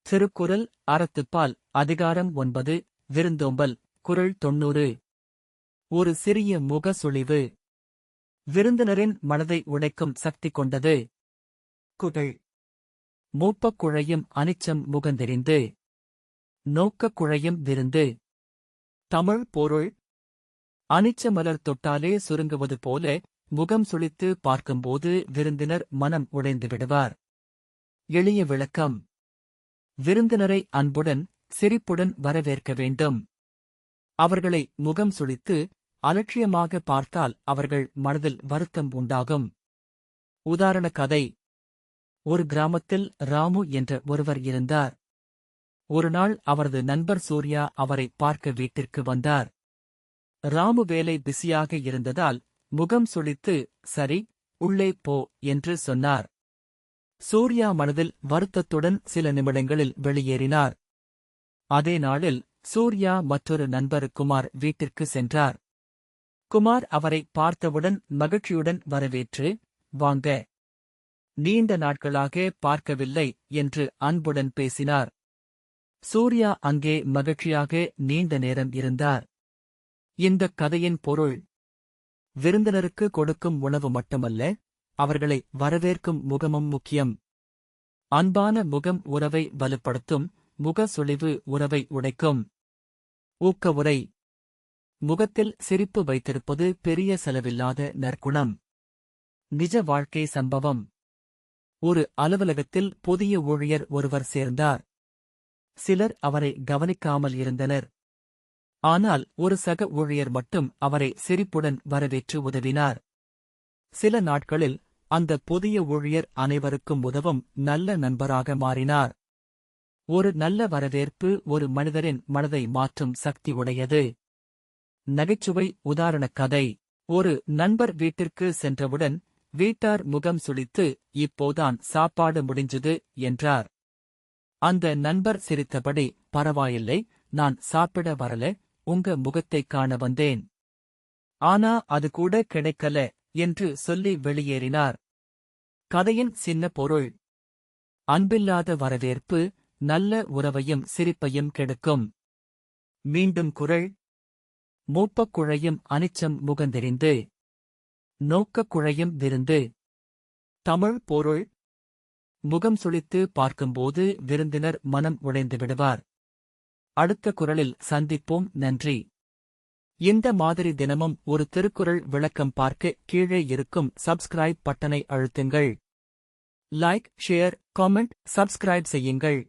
திருக்குறள் அறத்துப்பால் அதிகாரம் 9 விருந்தோம்பல் குறள் 90. ஒரு சிறிய முகசுழிவு விருந்தினரின் மனதை உடைக்கும் சக்தி கொண்டது. குறள் மூப்பக் குழையும் அனிச்சம் முகந்தெரிந்து நோக்கக் குழையும் விருந்து. தமிழ் பொருள் அனிச்ச மலர் தொட்டாலே சுருங்குவது போல முகம் சுளித்து பார்க்கும்போது விருந்தினர் மனம் உடைந்து விடுவார். எளிய விளக்கம்: விருந்தினரை அன்புடன் சிரிப்புடன் வரவேற்க வேண்டும். அவர்களை முகம் சுளித்து அலட்சியமாக பார்த்தால் அவர்கள் மனதில் வருத்தம் உண்டாகும். உதாரண கதை: ஒரு கிராமத்தில் ராமு என்ற ஒருவர் இருந்தார். ஒருநாள் அவரது நண்பர் சூர்யா அவரை பார்க்க வீட்டிற்கு வந்தார். ராமு வேலை பிஸியாக இருந்ததால் முகம் சுளித்து, "சரி, உள்ளே போ" என்று சொன்னார். சூர்யா மனதில் வருத்தத்துடன் சில நிமிடங்களில் வெளியேறினார். அதே நாளில் சூர்யா மற்றொரு நண்பர் குமார் வீட்டிற்கு சென்றார். குமார் அவரை பார்த்தவுடன் மகிழ்ச்சியுடன் வரவேற்று, "வாங்க, நீண்ட நாட்களாக பார்க்கவில்லை" என்று அன்புடன் பேசினார். சூர்யா அங்கே மகிழ்ச்சியாக நீண்ட நேரம் இருந்தார். இந்தக் கதையின் பொருள்: விருந்தினருக்கு கொடுக்கும் உணவு மட்டுமல்ல, அவர்களை வரவேற்கும் முகமும் முக்கியம். அன்பான முகம் உறவை வலுப்படுத்தும், முகசுளிவு உறவை உடைக்கும். ஊக்க உரை: முகத்தில் சிரிப்பு வைத்திருப்பது பெரிய செலவில்லாத நற்குணம். நிஜ வாழ்க்கை சம்பவம்: ஒரு அலுவலகத்தில் புதிய ஊழியர் ஒருவர் சேர்ந்தார். சிலர் அவரை கவனிக்காமல் இருந்தனர். ஆனால் ஒரு சக ஊழியர் மட்டும் அவரை சிரிப்புடன் வரவேற்று உதவினார். சில நாட்களில் அந்த புதிய ஊழியர் அனைவருக்கும் உதவும் நல்ல நண்பராக மாறினார். ஒரு நல்ல வரவேற்பு ஒரு மனிதரின் மனதை மாற்றும் சக்தி உடையது. நகைச்சுவை உதாரண கதை: ஒரு நண்பர் வீட்டிற்கு சென்றவுடன் வீட்டார் முகம் சுளித்து, "இப்போதான் சாப்பாடு முடிஞ்சது" என்றார். அந்த நண்பர் சிரித்தபடி, "பரவாயில்லை, நான் சாப்பிட வரல, உங்க முகத்தைக் காண வந்தேன். ஆனா அது கூட கிடைக்கல" என்று சொல்லி வெளியேறினார். கதையின் சின்ன பொருள்: அன்பில்லாத வரவேற்பு நல்ல உறவையும் சிரிப்பையும் கெடுக்கும். மீண்டும் குறள்: மூப்பக் குழையும் அனிச்சம் முகந்தெரிந்து நோக்கக் குழையும் விருந்து. தமிழ் பொருள்: முகம் சுளித்து பார்க்கும்போது விருந்தினர் மனம் உடைந்து விடுவார். அடுத்த குறளில் சந்திப்போம். நன்றி. இந்த மாதிரி தினமும் ஒரு திருக்குறள் விளக்கம் பார்க்க கீழே இருக்கும் சப்ஸ்கிரைப் பட்டனை அழுத்துங்கள். லைக், ஷேர், காமெண்ட், சப்ஸ்கிரைப் செய்யுங்கள்.